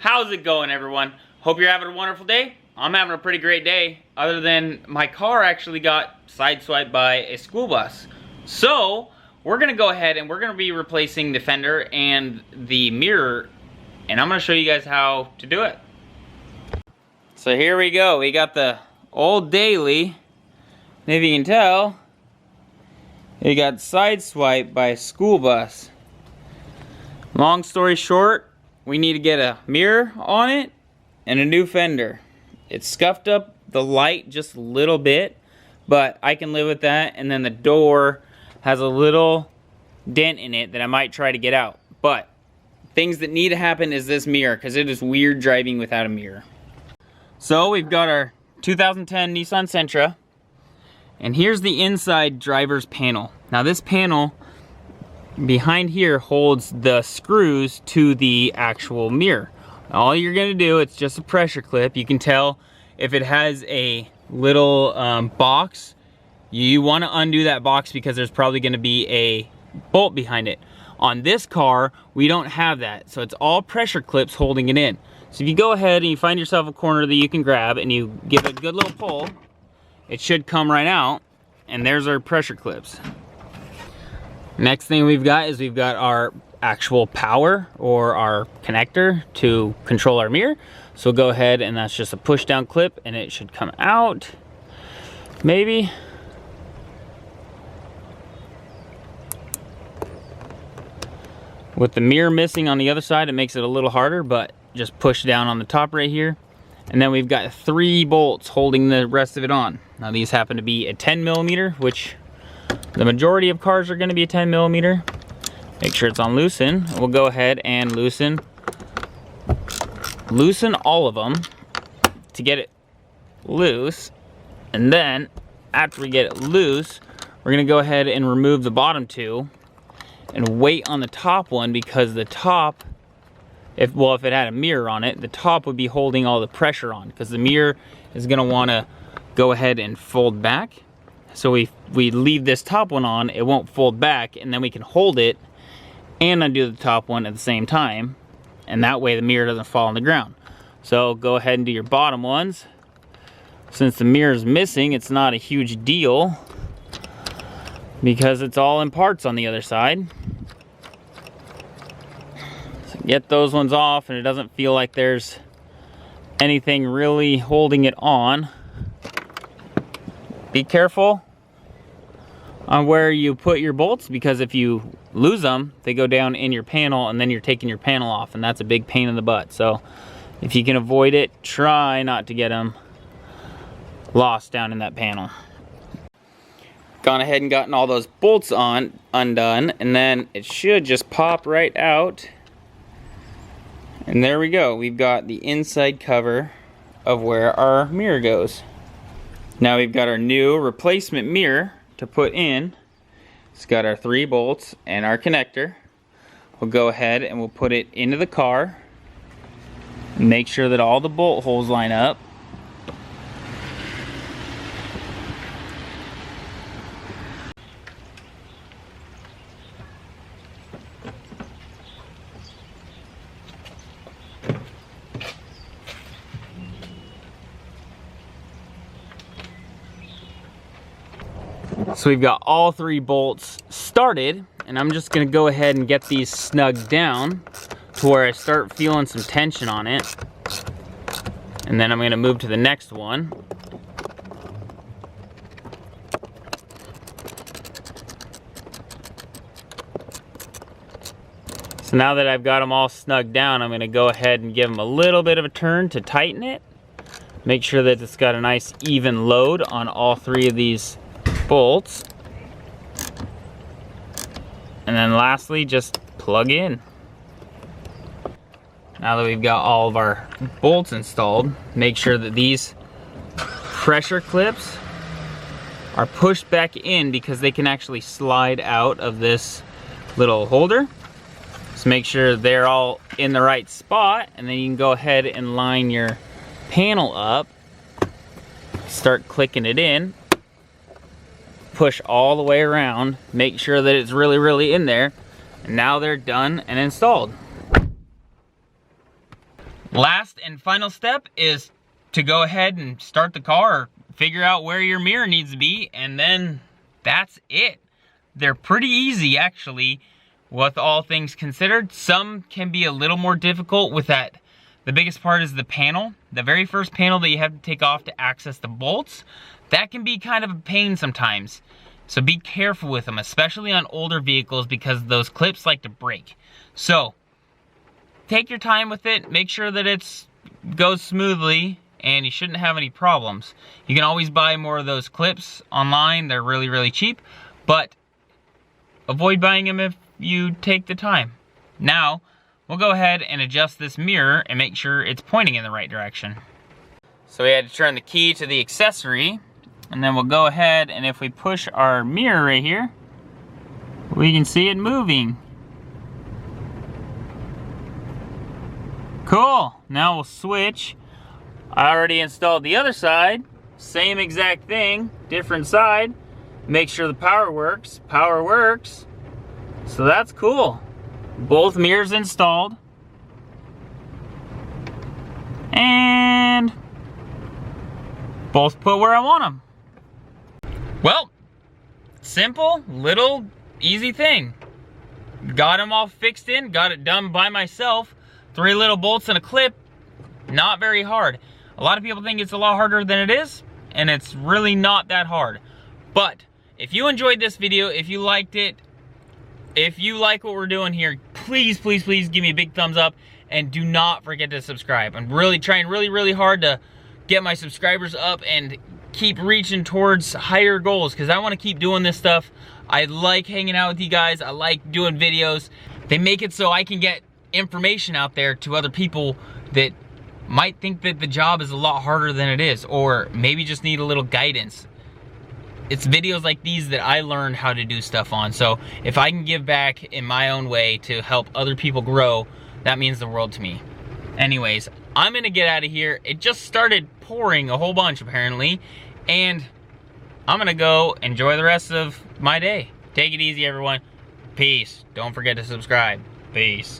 How's it going, everyone? Hope you're having a wonderful day. I'm having a pretty great day, other than my car actually got sideswiped by a school bus. So, we're gonna go ahead and we're gonna be replacing the fender and the mirror, and I'm gonna show you guys how to do it. So here we go. We got the old Daily. Maybe you can tell, it got sideswiped by a school bus. Long story short, we need to get a mirror on it and a new fender. It scuffed up the light just a little bit, but I can live with that. And then the door has a little dent in it that I might try to get out. But things that need to happen is this mirror, because it is weird driving without a mirror. So we've got our 2010 Nissan Sentra, and here's the inside driver's panel. Now this panel behind here holds the screws to the actual mirror. All you're gonna do, it's just a pressure clip. You can tell if it has a little box, you wanna undo that box because there's probably gonna be a bolt behind it. On this car, we don't have that. So it's all pressure clips holding it in. So if you go ahead and you find yourself a corner that you can grab and you give it a good little pull, it should come right out, and there's our pressure clips. Next thing we've got is we've got our actual power, or our connector to control our mirror. So we'll go ahead, and that's just a push down clip, and it should come out, maybe. With the mirror missing on the other side, it makes it a little harder, but just push down on the top right here. And then we've got 3 bolts holding the rest of it on. Now these happen to be a 10mm, which the majority of cars are gonna be a 10mm. Make sure it's on loosen. We'll go ahead and loosen all of them to get it loose. And then after we get it loose, we're gonna go ahead and remove the bottom 2 and wait on the top one, because the top, if it had a mirror on it, the top would be holding all the pressure on, because the mirror is gonna wanna go ahead and fold back. So we leave this top one on, it won't fold back, and then we can hold it and undo the top one at the same time, and that way the mirror doesn't fall on the ground. So go ahead and do your bottom ones. Since the mirror is missing, it's not a huge deal because it's all in parts on the other side. So get those ones off, and it doesn't feel like there's anything really holding it on. Be careful on where you put your bolts, because if you lose them, they go down in your panel, and then you're taking your panel off, and that's a big pain in the butt. So if you can avoid it, try not to get them lost down in that panel. Gone ahead and gotten all those bolts undone, and then it should just pop right out. And there we go. We've got the inside cover of where our mirror goes. Now we've got our new replacement mirror to put in. It's got our 3 bolts and our connector. We'll go ahead and we'll put it into the car. Make sure that all the bolt holes line up. So we've got all 3 bolts started, and I'm just gonna go ahead and get these snugged down to where I start feeling some tension on it. And then I'm gonna move to the next one. So now that I've got them all snugged down, I'm gonna go ahead and give them a little bit of a turn to tighten it. Make sure that it's got a nice even load on all 3 of these bolts. And then lastly, just plug in. Now that we've got all of our bolts installed, make sure that these pressure clips are pushed back in, because they can actually slide out of this little holder. So make sure they're all in the right spot, and then you can go ahead and line your panel up. Start clicking it in. Push all the way around. Make sure that it's really in there. And now they're done and installed. Last and final step is to go ahead and start the car, figure out where your mirror needs to be, and then that's it. They're pretty easy actually, with all things considered. Some can be a little more difficult with that. The biggest part is the panel. The very first panel that you have to take off to access the bolts. That can be kind of a pain sometimes. So be careful with them, especially on older vehicles, because those clips like to break. So take your time with it, make sure that it goes smoothly, and you shouldn't have any problems. You can always buy more of those clips online. They're really, really cheap, but avoid buying them if you take the time. Now, we'll go ahead and adjust this mirror and make sure it's pointing in the right direction. So we had to turn the key to the accessory, and then we'll go ahead, and if we push our mirror right here, we can see it moving. Cool, now we'll switch. I already installed the other side, same exact thing, different side. Make sure the power works. Power works. So that's cool. Both mirrors installed. And both put where I want them. Well, simple, little, easy thing. Got them all fixed in, got it done by myself. 3 little bolts and a clip, not very hard. A lot of people think it's a lot harder than it is, and it's really not that hard. But if you enjoyed this video, if you liked it, if you like what we're doing here, please, please, please give me a big thumbs up, and do not forget to subscribe. I'm really trying really hard to get my subscribers up and keep reaching towards higher goals, because I want to keep doing this stuff. I like hanging out with you guys. I like doing videos. They make it so I can get information out there to other people that might think that the job is a lot harder than it is, or maybe just need a little guidance. It's videos like these that I learned how to do stuff on. So if I can give back in my own way to help other people grow, that means the world to me. Anyways, I'm gonna get out of here. It just started pouring a whole bunch apparently, and I'm gonna go enjoy the rest of my day. Take it easy, everyone. Peace. Don't forget to subscribe. Peace.